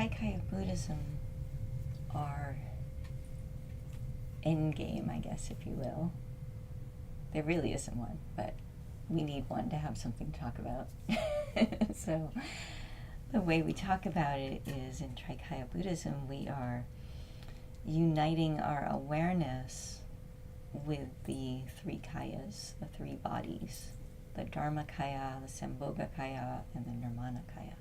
Trikaya Buddhism, our end game, I guess, if you will. There really isn't one, but we need one to have something to talk about. So the way we talk about it is in Trikaya Buddhism, we are uniting our awareness with the three kayas, the three bodies, the Dharma kaya, the Sambhoga kaya, and the Nirmana kaya,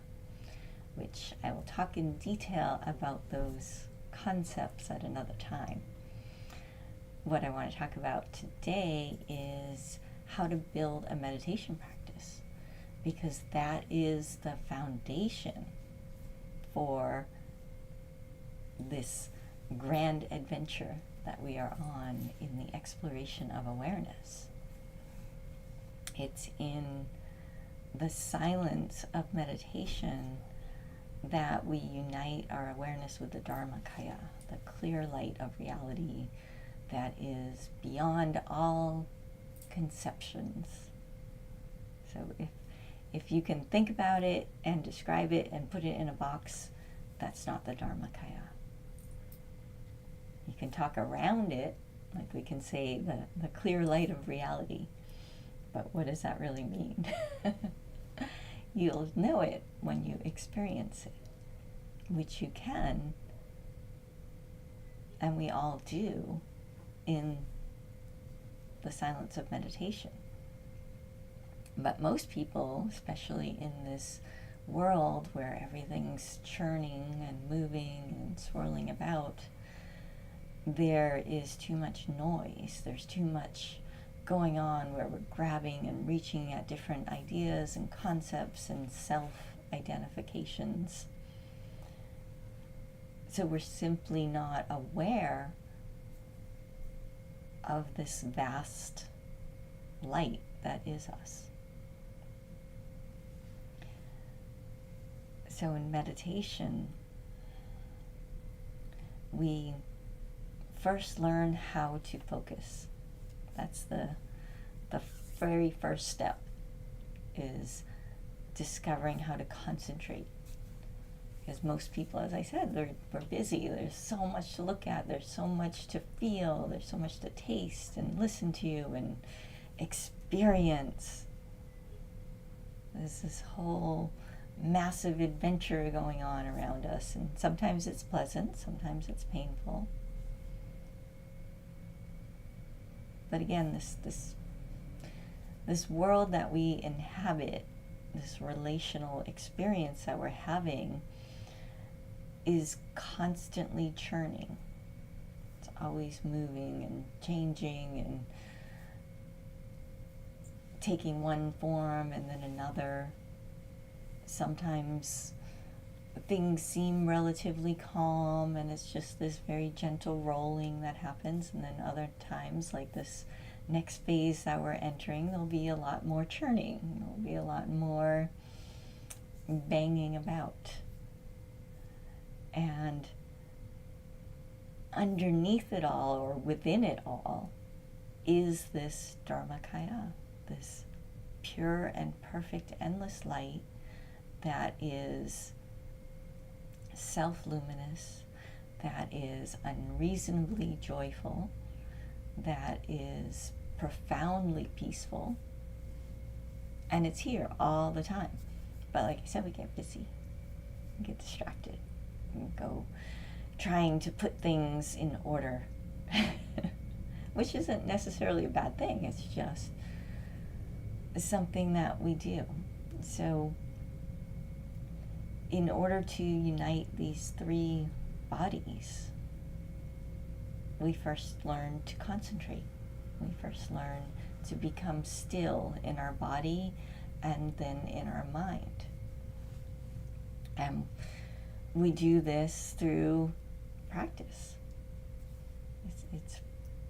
which I will talk in detail about those concepts at another time. What I want to talk about today is how to build a meditation practice, because that is the foundation for this grand adventure that we are on in the exploration of awareness. It's in the silence of meditation that we unite our awareness with the Dharma kaya, the clear light of reality that is beyond all conceptions. So if you can think about it and describe it and put it in a box, that's not the Dharma kaya. You can talk around it, like we can say the clear light of reality, but what does that really mean? You'll know it when you experience it, which you can, and we all do, in the silence of meditation. But most people, especially in this world where everything's churning and moving and swirling about, there is too much noise. There's too much going on where we're grabbing and reaching at different ideas and concepts and self-identifications. So we're simply not aware of this vast light that is us. So in meditation, we first learn how to focus. That's the very first step, is discovering how to concentrate. Because most people, as I said, we're busy. There's so much to look at. There's so much to feel. There's so much to taste and listen to and experience. There's this whole massive adventure going on around us. And sometimes it's pleasant. Sometimes it's painful. But again, this world that we inhabit, this relational experience that we're having, is constantly churning. It's always moving and changing and taking one form and then another. Sometimes things seem relatively calm and it's just this very gentle rolling that happens, and then other times, like this next phase that we're entering, there'll be a lot more churning. There'll be a lot more banging about. And underneath it all, or within it all, is this Dharmakaya, this pure and perfect endless light that is self-luminous, that is unreasonably joyful, that is profoundly peaceful, and it's here all the time. But like I said, we get busy, we get distracted, we go trying to put things in order, which isn't necessarily a bad thing. It's just something that we do. So in order to unite these three bodies, we first learn to concentrate. We first learn to become still in our body and then in our mind. And we do this through practice. It's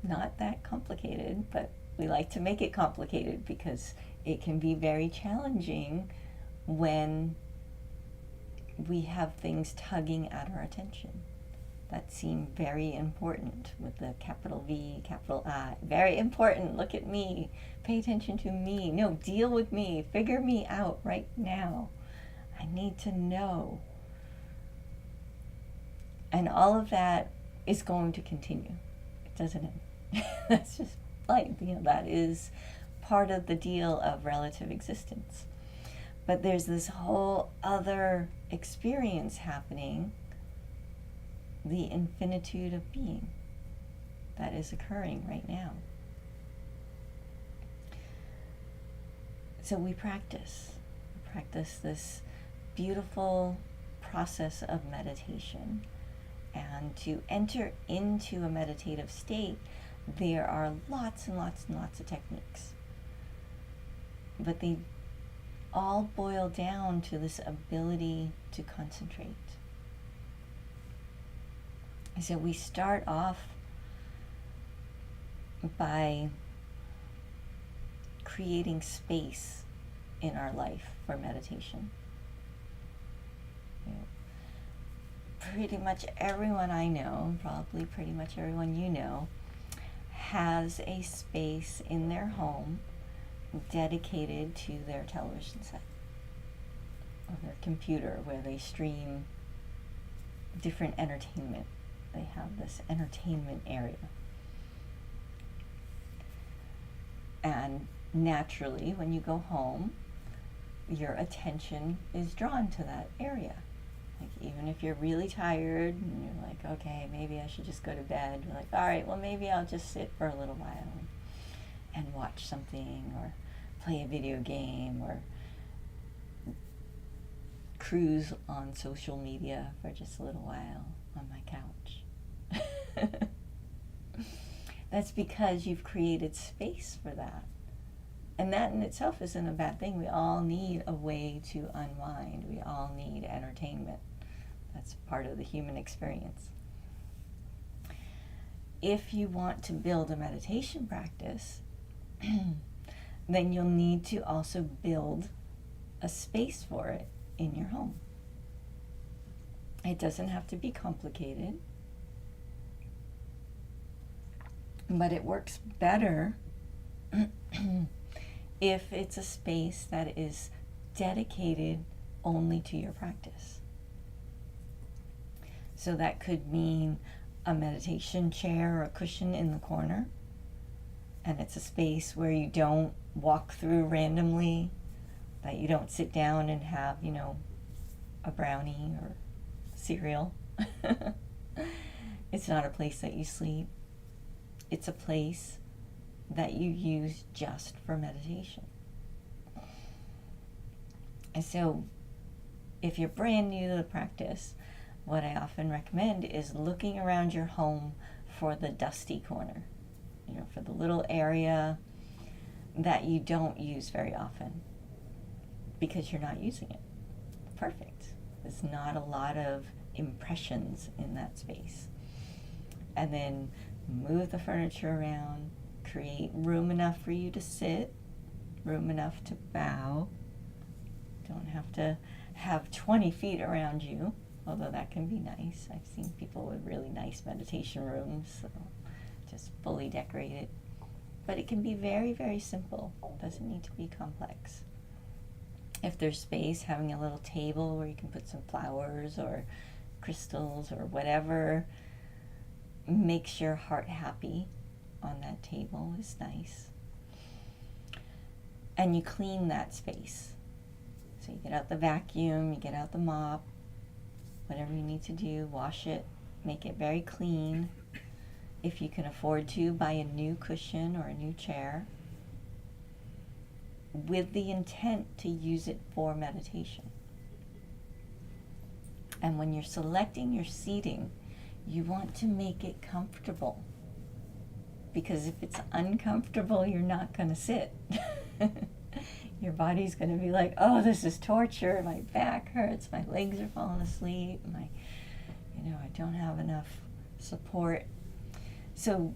not that complicated, but we like to make it complicated because it can be very challenging when we have things tugging at our attention that seem very important, with the capital V, capital I. Very important. Look at me. Pay attention to me. No, deal with me. Figure me out right now. I need to know. And all of that is going to continue. It doesn't end. That's just life. That is part of the deal of relative existence. But there's this whole other experience happening, the infinitude of being that is occurring right now. So we practice this beautiful process of meditation. And to enter into a meditative state, there are lots and lots and lots of techniques. But they all boil down to this ability to concentrate. So we start off by creating space in our life for meditation. Pretty much everyone I know, probably pretty much everyone you know, has a space in their home dedicated to their television set or their computer where they stream different entertainment. They have this entertainment area. And naturally, when you go home, your attention is drawn to that area. Like, even if you're really tired and you're like, okay, maybe I should just go to bed. You're like, all right, well, maybe I'll just sit for a little while and watch something or play a video game or cruise on social media for just a little while on my couch. That's because you've created space for that. And that in itself isn't a bad thing. We all need a way to unwind. We all need entertainment. That's part of the human experience. If you want to build a meditation practice, then you'll need to also build a space for it in your home. It doesn't have to be complicated, but it works better if it's a space that is dedicated only to your practice. So that could mean a meditation chair or a cushion in the corner, and it's a space where you don't walk through randomly, that you don't sit down and have, a brownie or cereal. It's not a place that you sleep. It's a place that you use just for meditation. And so if you're brand new to the practice, what I often recommend is looking around your home for the dusty corner, for the little area that you don't use very often because you're not using it. Perfect. There's not a lot of impressions in that space. And then move the furniture around, create room enough for you to sit, room enough to bow. Don't have to have 20 feet around you, although that can be nice. I've seen people with really nice meditation rooms, so just fully decorated. But it can be very, very simple. It doesn't need to be complex. If there's space, having a little table where you can put some flowers or crystals or whatever makes your heart happy on that table is nice. And you clean that space. So you get out the vacuum, you get out the mop, whatever you need to do, wash it, make it very clean. If you can afford to, buy a new cushion or a new chair with the intent to use it for meditation. And when you're selecting your seating, you want to make it comfortable. Because if it's uncomfortable, you're not going to sit. Your body's going to be like, oh, this is torture. My back hurts. My legs are falling asleep. I don't have enough support. So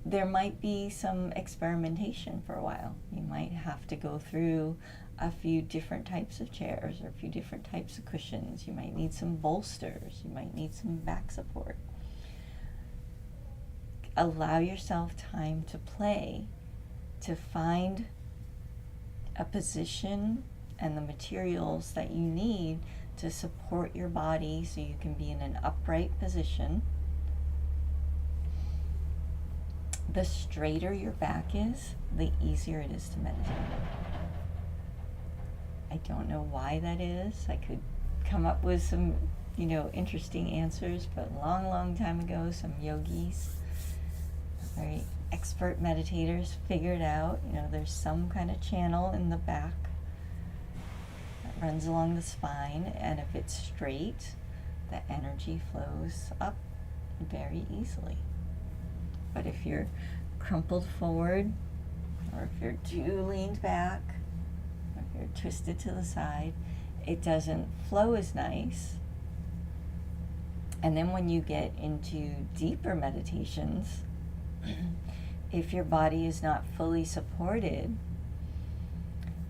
there might be some experimentation for a while. You might have to go through a few different types of chairs or a few different types of cushions. You might need some bolsters. You might need some back support. Allow yourself time to play, to find a position and the materials that you need to support your body so you can be in an upright position. The straighter your back is, the easier it is to meditate. I don't know why that is. I could come up with some, interesting answers, but long time ago, some yogis, very expert meditators, figured out, there's some kind of channel in the back that runs along the spine, and if it's straight, the energy flows up very easily. But if you're crumpled forward, or if you're too leaned back, or if you're twisted to the side, it doesn't flow as nice. And then when you get into deeper meditations, if your body is not fully supported,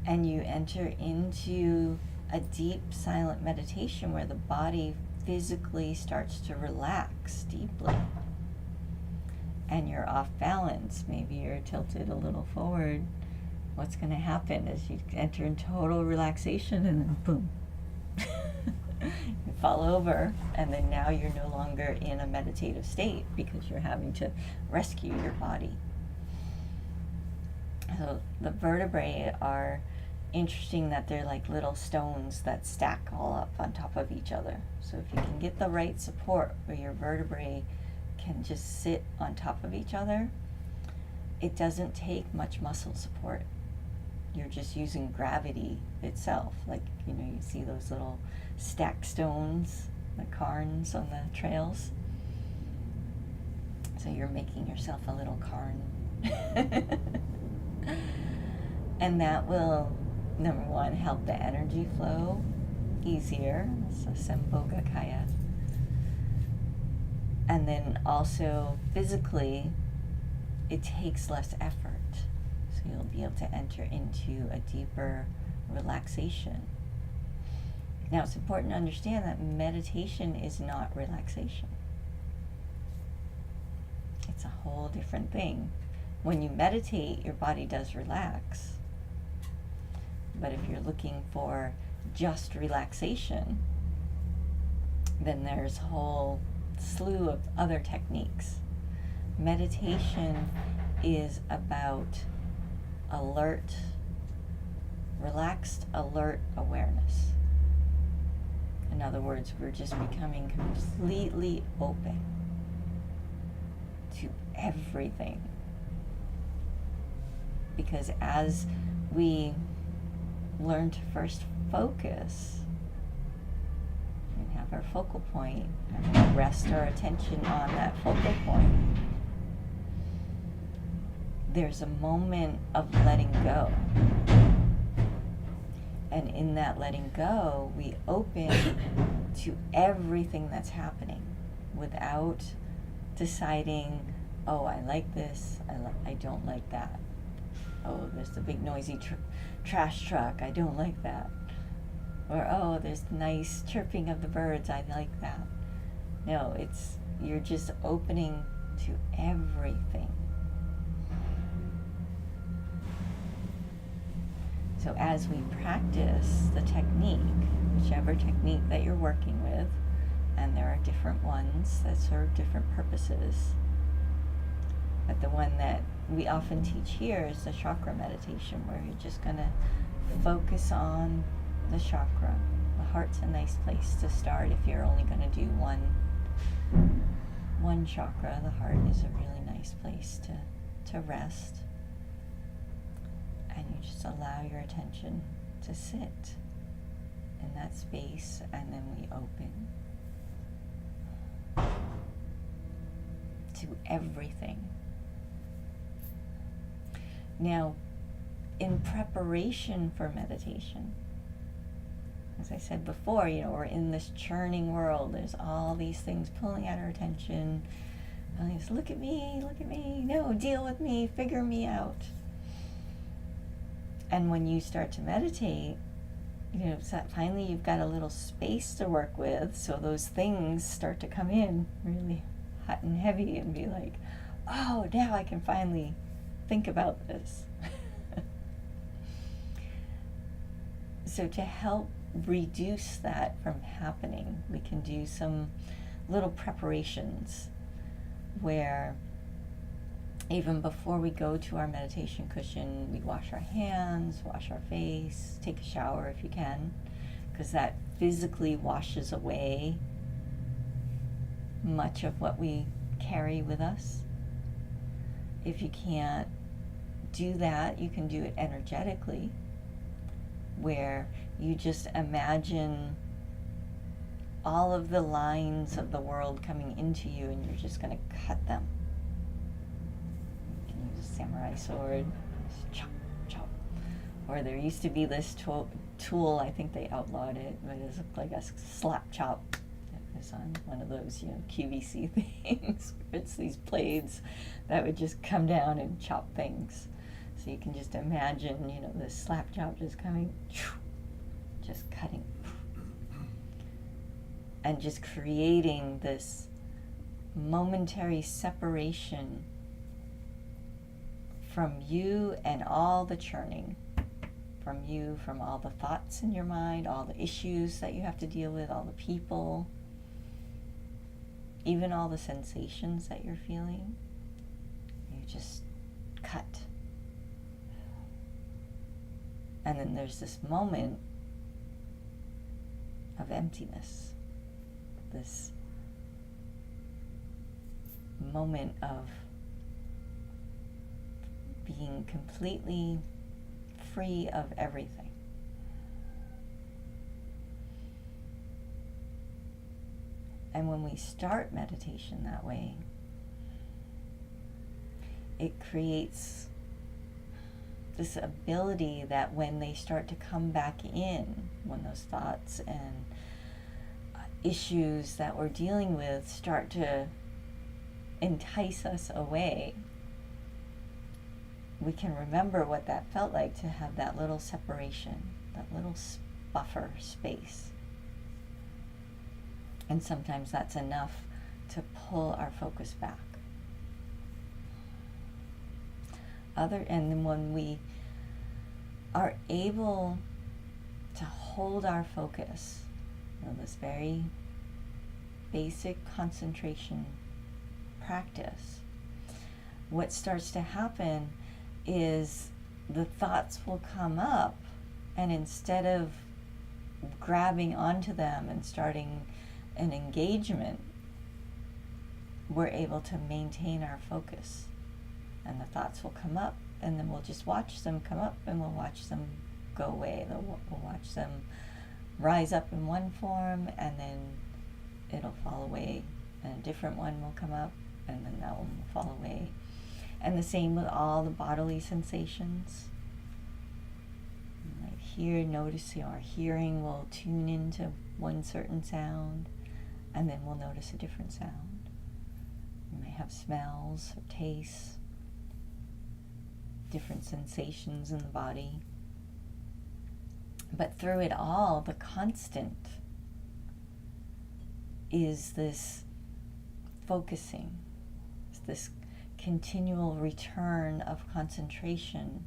and you enter into a deep silent meditation where the body physically starts to relax deeply, and you're off balance, maybe you're tilted a little forward, what's going to happen is you enter in total relaxation, and then boom, you fall over, and then now you're no longer in a meditative state because you're having to rescue your body. So the vertebrae are interesting that they're like little stones that stack all up on top of each other. So if you can get the right support where your vertebrae can just sit on top of each other, it doesn't take much muscle support. You're just using gravity itself. Like, you see those little stacked stones, the cairns on the trails. So you're making yourself a little cairn. And that will, number one, help the energy flow easier. So Sambhogakaya. And then also physically, it takes less effort. So you'll be able to enter into a deeper relaxation. Now, it's important to understand that meditation is not relaxation. It's a whole different thing. When you meditate, your body does relax. But if you're looking for just relaxation, then there's a whole slew of other techniques. Meditation is about relaxed, alert awareness. In other words, we're just becoming completely open to everything. Because as we learn to first focus and have our focal point and rest our attention on that focal point, there's a moment of letting go. And in that letting go, we open to everything that's happening without deciding, oh, I like this, I don't like that. Oh, there's the big noisy trash truck, I don't like that. Or, oh, there's the nice chirping of the birds, I like that. No, you're just opening to everything. So as we practice the technique, whichever technique that you're working with, and there are different ones that serve different purposes, but the one that we often teach here is the chakra meditation, where you're just going to focus on the chakra. The heart's a nice place to start if you're only going to do one chakra. The heart is a really nice place to rest. And you just allow your attention to sit in that space, and then we open to everything. Now, in preparation for meditation, as I said before, we're in this churning world. There's all these things pulling at our attention. And it's, look at me, no, deal with me, figure me out. And when you start to meditate, so finally you've got a little space to work with, so those things start to come in really hot and heavy and be like, oh, now I can finally think about this. So to help reduce that from happening, we can do some little preparations where even before we go to our meditation cushion, we wash our hands, wash our face, take a shower if you can, because that physically washes away much of what we carry with us. If you can't do that, you can do it energetically, where you just imagine all of the lines of the world coming into you and you're just going to cut them. You can use a samurai sword, just chop, chop. Or there used to be this tool, I think they outlawed it, but it looked like a slap chop. It was on one of those, QVC things. It's these blades that would just come down and chop things. So you can just imagine, this slap chop just coming, just cutting, and just creating this momentary separation from you and all the churning, from all the thoughts in your mind, all the issues that you have to deal with, all the people, even all the sensations that you're feeling. You just cut. And then there's this moment of emptiness, this moment of being completely free of everything. And when we start meditation that way, it creates this ability that when they start to come back in, when those thoughts and issues that we're dealing with start to entice us away, we can remember what that felt like to have that little separation, that little buffer space. And sometimes that's enough to pull our focus back. And then when we are able to hold our focus, this very basic concentration practice, what starts to happen is the thoughts will come up, and instead of grabbing onto them and starting an engagement, we're able to maintain our focus. And the thoughts will come up, and then we'll just watch them come up, and we'll watch them go away. We'll watch them rise up in one form, and then it'll fall away, and a different one will come up, and then that one will fall away. And the same with all the bodily sensations. Like here, notice our hearing will tune into one certain sound, and then we'll notice a different sound. We may have smells or tastes, different sensations in the body. But through it all, the constant is this focusing, this continual return of concentration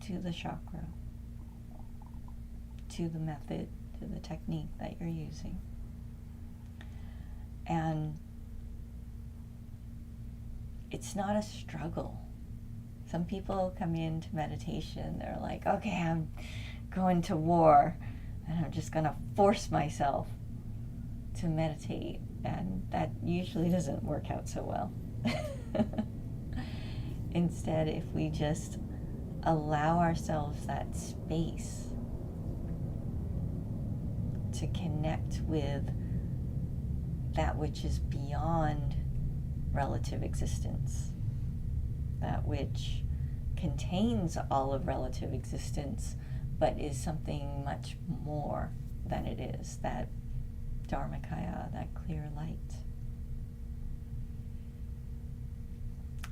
to the chakra, to the method, to the technique that you're using. And it's not a struggle. Some people come into meditation, they're like, okay, I'm going to war, and I'm just going to force myself to meditate. And that usually doesn't work out so well. Instead, if we just allow ourselves that space to connect with that which is beyond relative existence, that which contains all of relative existence, but is something much more than it is, that Dharmakaya, that clear light.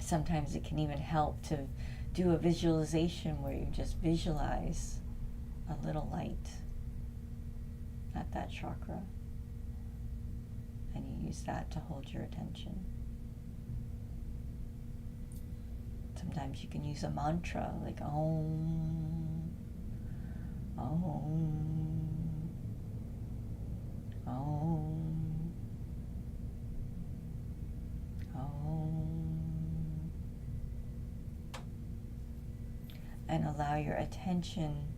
Sometimes it can even help to do a visualization where you just visualize a little light at that chakra, and you use that to hold your attention. Sometimes you can use a mantra like Om, Om, Om. Om. And allow your attention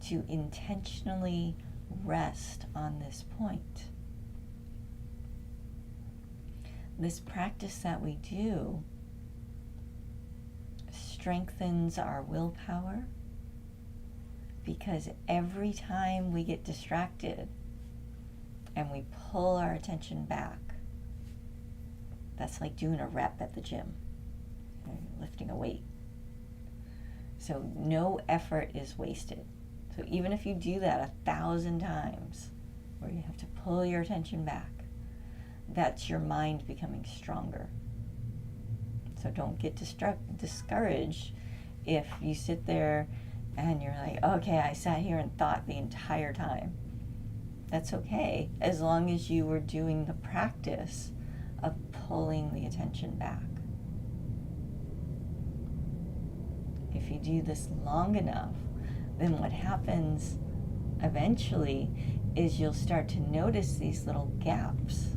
to intentionally rest on this point. This practice that we do strengthens our willpower, because every time we get distracted and we pull our attention back, that's like doing a rep at the gym, lifting a weight. So no effort is wasted. So even if you do that 1,000 times, where you have to pull your attention back, that's your mind becoming stronger. So don't get discouraged if you sit there and you're like, okay, I sat here and thought the entire time. That's okay, as long as you were doing the practice of pulling the attention back. If you do this long enough, then what happens eventually is you'll start to notice these little gaps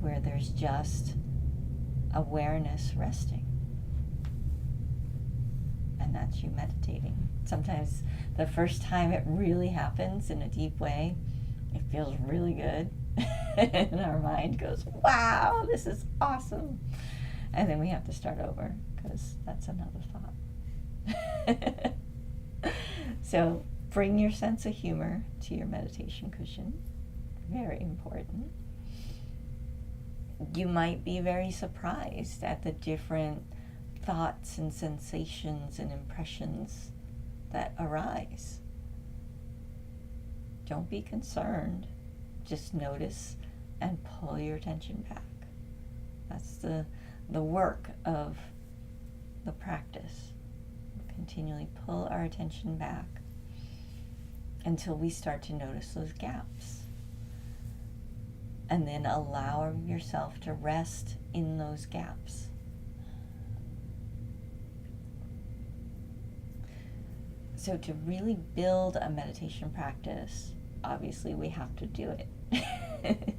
where there's just awareness resting. And that's you meditating. Sometimes the first time it really happens in a deep way, it feels really good. And our mind goes, wow, this is awesome. And then we have to start over, because that's another thought. So bring your sense of humor to your meditation cushion. Very important. You might be very surprised at the different thoughts and sensations and impressions that arise. Don't be concerned. Just notice and pull your attention back. That's the work of the practice. Continually pull our attention back until we start to notice those gaps. And then allow yourself to rest in those gaps. So to really build a meditation practice, obviously we have to do it.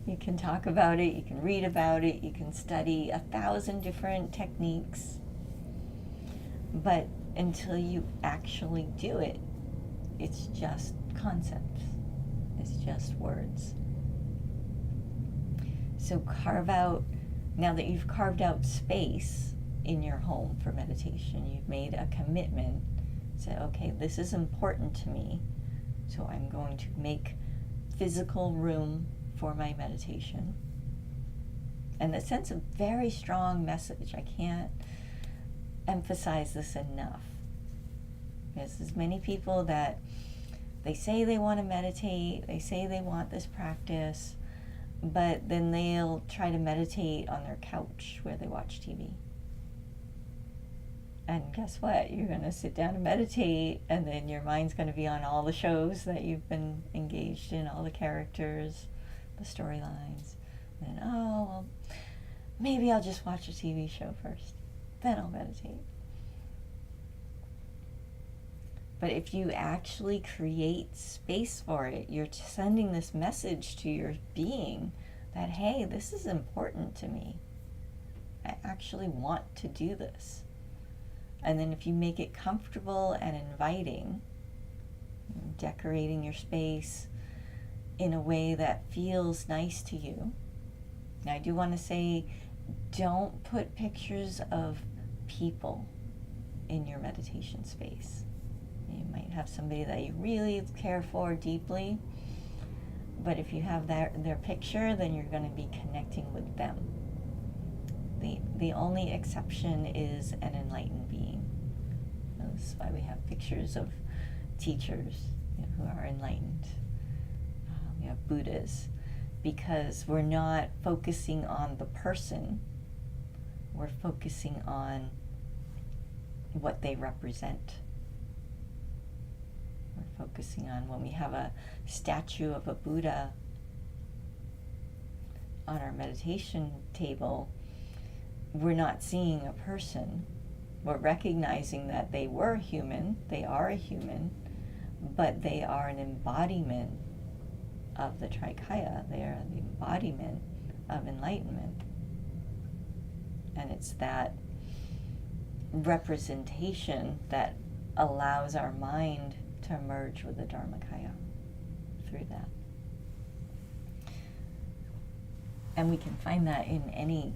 You can talk about it, you can read about it, you can study 1,000 different techniques. But until you actually do it, it's just concepts. It's just words. So now that you've carved out space in your home for meditation, you've made a commitment, say, okay, this is important to me, so I'm going to make physical room for my meditation. And that sends a very strong message. I can't emphasize this enough. There's many people that they say they want to meditate, they say they want this practice, but then they'll try to meditate on their couch where they watch TV. And guess what? You're going to sit down and meditate, and then your mind's going to be on all the shows that you've been engaged in, all the characters, the storylines. And oh, well, maybe I'll just watch a TV show first, then I'll meditate. But if you actually create space for it, you're sending this message to your being that, hey, this is important to me. I actually want to do this. And then if you make it comfortable and inviting, decorating your space in a way that feels nice to you. Now, I do want to say, don't put pictures of people in your meditation space. You might have somebody that you really care for deeply, but if you have their picture, then you're going to be connecting with them. The only exception is an enlightened being. That's why we have pictures of teachers who are enlightened. We have Buddhas, because we're not focusing on the person, we're focusing on what they represent. We're focusing on, when we have a statue of a Buddha on our meditation table, we're not seeing a person. We're recognizing that they were human, they are a human, but they are an embodiment of the Trikaya. They are the embodiment of enlightenment. And it's that representation that allows our mind to merge with the Dharmakaya through that. And we can find that in any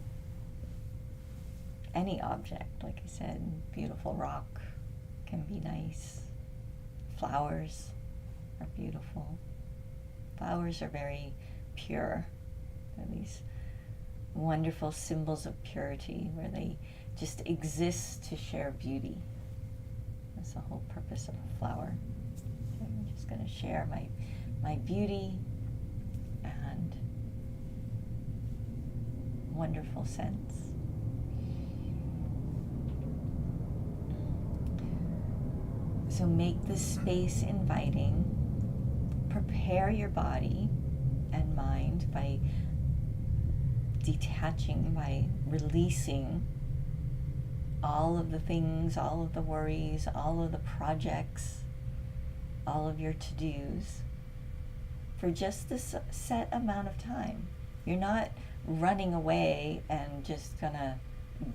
object. Like I said, beautiful rock can be nice. Flowers are beautiful. Flowers are very pure. They're these wonderful symbols of purity where they just exist to share beauty. That's the whole purpose of a flower. So I'm just going to share my beauty and wonderful scents. So make this space inviting. Prepare your body and mind by detaching, by releasing all of the things, all of the worries, all of the projects, all of your to-dos for just this set amount of time. You're not running away and just gonna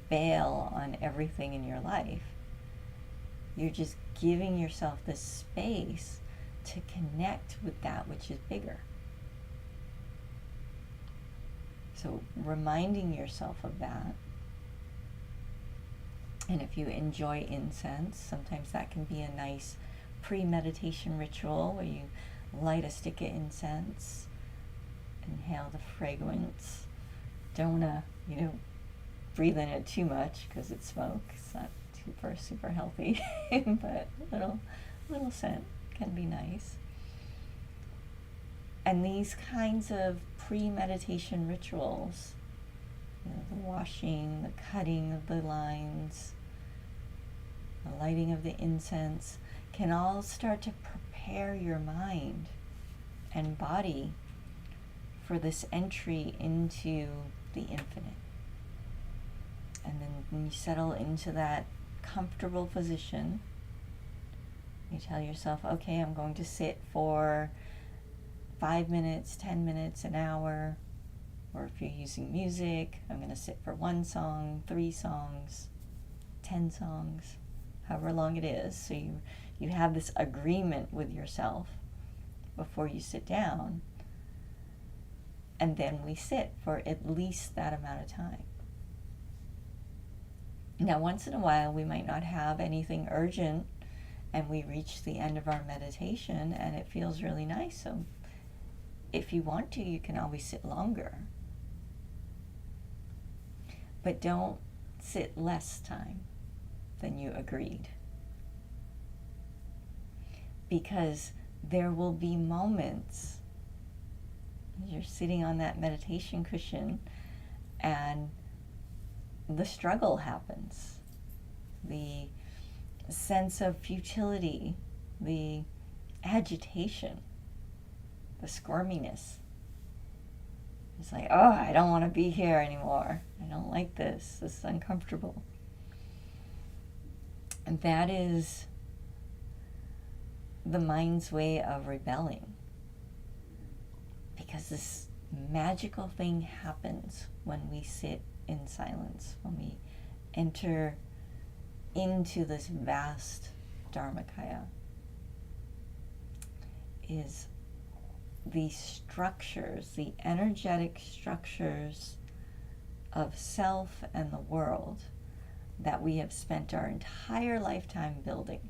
bail on everything in your life. You're just giving yourself this space to connect with that which is bigger. So reminding yourself of that. And if you enjoy incense, sometimes that can be a nice pre-meditation ritual where you light a stick of incense, inhale the fragrance. Don't want to, breathe in it too much because it's smoke. It's not super healthy, but a little scent can be nice. And these kinds of pre-meditation rituals, the washing, the cutting of the lines, the lighting of the incense, can all start to prepare your mind and body for this entry into the infinite. And then when you settle into that comfortable position, you tell yourself, okay, I'm going to sit for 5 minutes, 10 minutes, an hour, or if you're using music, I'm going to sit for 1 song, 3 songs, 10 songs, however long it is. So you have this agreement with yourself before you sit down, and then we sit for at least that amount of time. Now, once in a while, we might not have anything urgent, and we reach the end of our meditation, and it feels really nice. So if you want to, you can always sit longer. But don't sit less time than you agreed. Because there will be moments you're sitting on that meditation cushion and the struggle happens. The sense of futility, the agitation, the squirminess. It's like, oh, I don't want to be here anymore. I don't like this. This is uncomfortable. And that is the mind's way of rebelling. Because this magical thing happens when we sit in silence, when we enter into this vast Dharmakaya, is the structures, the energetic structures of self and the world that we have spent our entire lifetime building.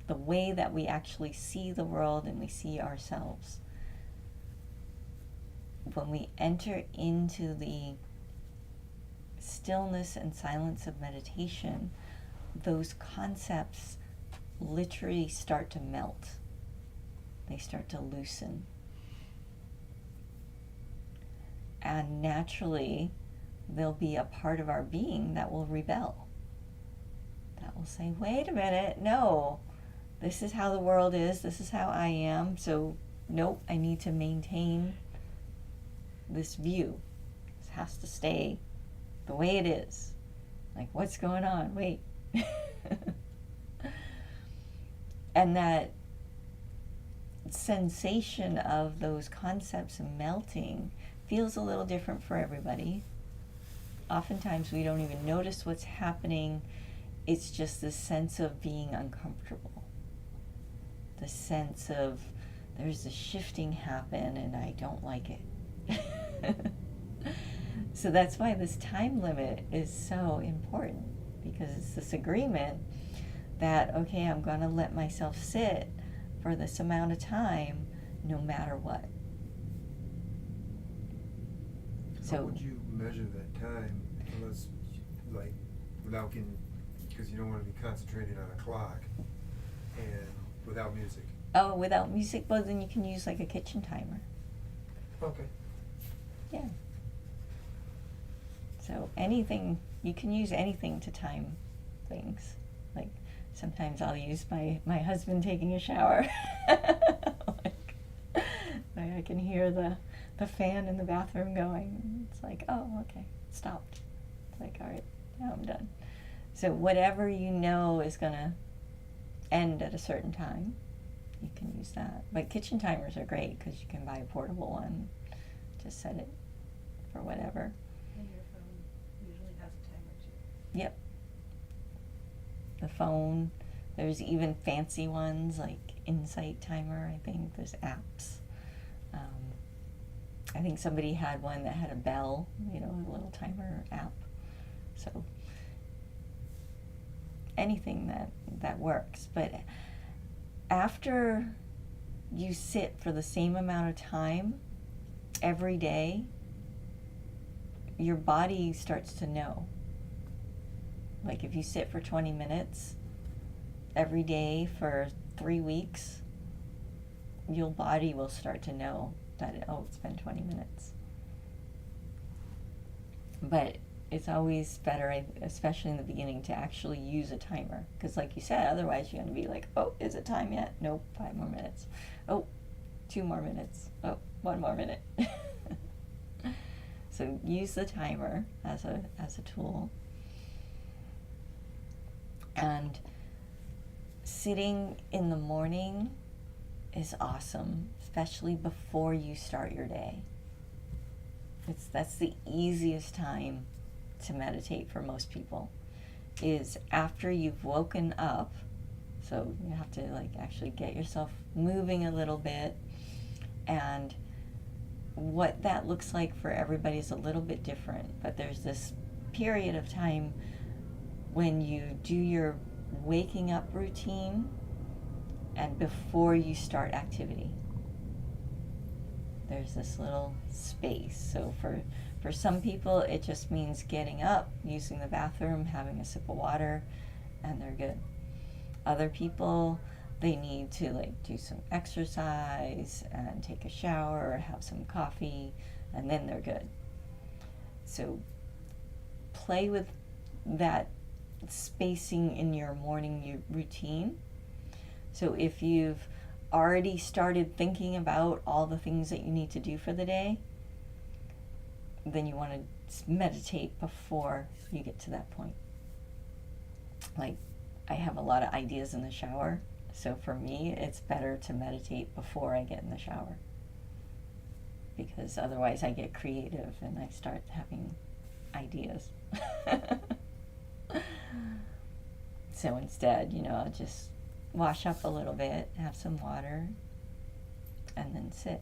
The way that we actually see the world and we see ourselves. When we enter into the stillness and silence of meditation, those concepts literally start to melt. They start to loosen. And naturally, there'll be a part of our being that will rebel. That will say, wait a minute, no, this is how the world is, this is how I am, so nope, I need to maintain this view. This has to stay the way it is. Like, what's going on? Wait. And that sensation of those concepts melting feels a little different for everybody. Oftentimes we don't even notice what's happening. It's just this sense of being uncomfortable. The sense of there's a shifting happen and I don't like it. So that's why this time limit is so important, because it's this agreement that, okay, I'm going to let myself sit for this amount of time no matter what. How would you measure that time, unless, like, without getting, because you don't want to be concentrated on a clock, and without music? Oh, without music? Well, then you can use like a kitchen timer. Okay. Yeah. So anything, you can use anything to time things. Like sometimes I'll use my husband taking a shower. like I can hear the fan in the bathroom going. It's like, oh, okay, it stopped. It's like, all right, now I'm done. So whatever you know is going to end at a certain time, you can use that. But kitchen timers are great because you can buy a portable one. Just set it for whatever. And your phone usually has a timer too. Yep. The phone. There's even fancy ones like Insight Timer, I think. There's apps. I think somebody had one that had a bell, a little timer app. So anything that works. But after you sit for the same amount of time every day, your body starts to know. Like if you sit for 20 minutes every day for 3 weeks, your body will start to know that, it's been 20 minutes. But it's always better, especially in the beginning, to actually use a timer. Because like you said, otherwise you're going to be like, oh, is it time yet? Nope, 5 more minutes. Oh, 2 more minutes. Oh, 1 more minute. So use the timer as a tool. And sitting in the morning is awesome, especially before you start your day. That's the easiest time to meditate for most people, is after you've woken up. So you have to actually get yourself moving a little bit, and what that looks like for everybody is a little bit different, but there's this period of time when you do your waking up routine and before you start activity. There's this little space. So for some people, it just means getting up, using the bathroom, having a sip of water, and they're good. Other people, they need to do some exercise and take a shower or have some coffee, and then they're good. So play with that spacing in your morning routine. So if you've already started thinking about all the things that you need to do for the day, then you want to meditate before you get to that point. Like, I have a lot of ideas in the shower, so for me it's better to meditate before I get in the shower, because otherwise I get creative and I start having ideas. So instead, I'll just wash up a little bit, have some water, and then sit.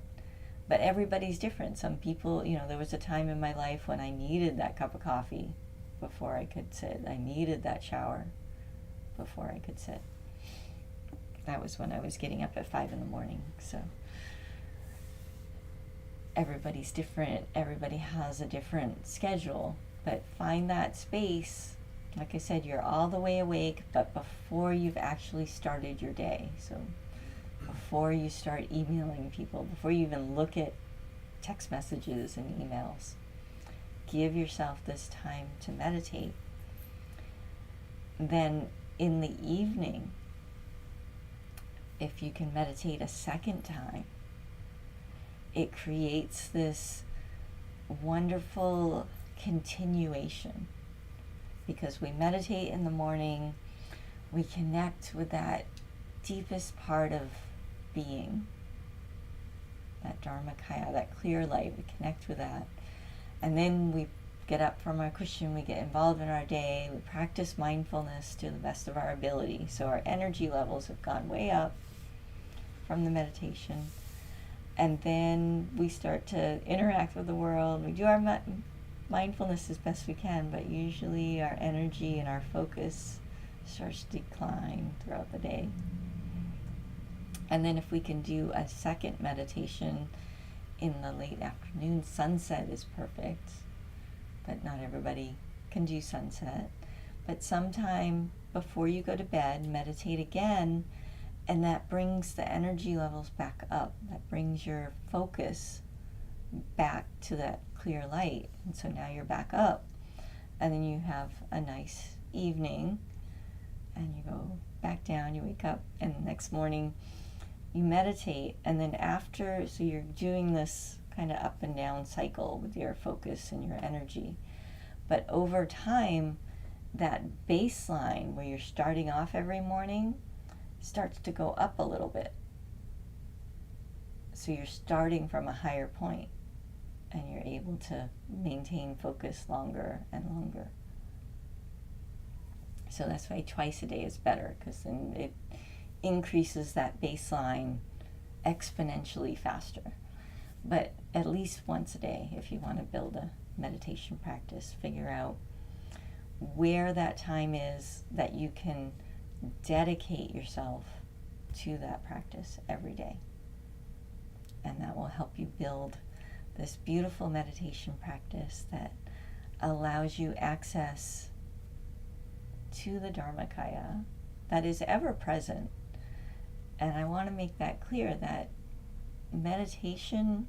But everybody's different. Some people, there was a time in my life when I needed that cup of coffee before I could sit. I needed that shower before I could sit. That was when I was getting up at 5 a.m. So everybody's different. Everybody has a different schedule. But find that space. Like I said, you're all the way awake, but before you've actually started your day. So before you start emailing people, before you even look at text messages and emails, give yourself this time to meditate. Then in the evening, if you can meditate a second time, it creates this wonderful continuation. Because we meditate in the morning, we connect with that deepest part of being, Dharmakaya, that clear light. We connect with that. And then we get up from our cushion, we get involved in our day, we practice mindfulness to the best of our ability. So our energy levels have gone way up from the meditation. And then we start to interact with the world. We do our mindfulness as best we can, but usually our energy and our focus starts to decline throughout the day. And then if we can do a second meditation in the late afternoon, sunset is perfect, but not everybody can do sunset. But sometime before you go to bed, meditate again, and that brings the energy levels back up. That brings your focus back to that clear light. And so now you're back up, and then you have a nice evening, and you go back down, you wake up, and the next morning you meditate. And then after, so you're doing this kind of up and down cycle with your focus and your energy. But over time, that baseline where you're starting off every morning starts to go up a little bit. So you're starting from a higher point, and you're able to maintain focus longer and longer. So that's why twice a day is better, because then it increases that baseline exponentially faster. But at least once a day, if you want to build a meditation practice, figure out where that time is that you can dedicate yourself to that practice every day. And that will help you build this beautiful meditation practice that allows you access to the Dharmakaya that is ever present. And I want to make that clear, that meditation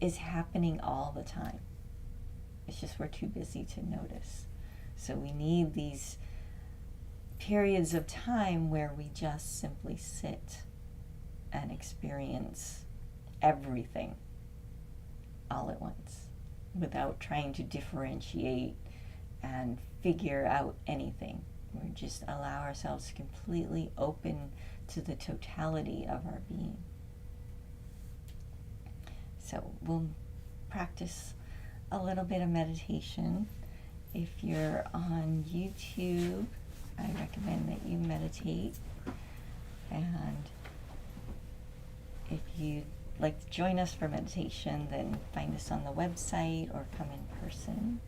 is happening all the time. It's just we're too busy to notice. So we need these periods of time where we just simply sit and experience everything all at once without trying to differentiate and figure out anything. We just allow ourselves to completely open to the totality of our being. So we'll practice a little bit of meditation. If you're on YouTube, I recommend that you meditate. And if you'd like to join us for meditation, then find us on the website or come in person.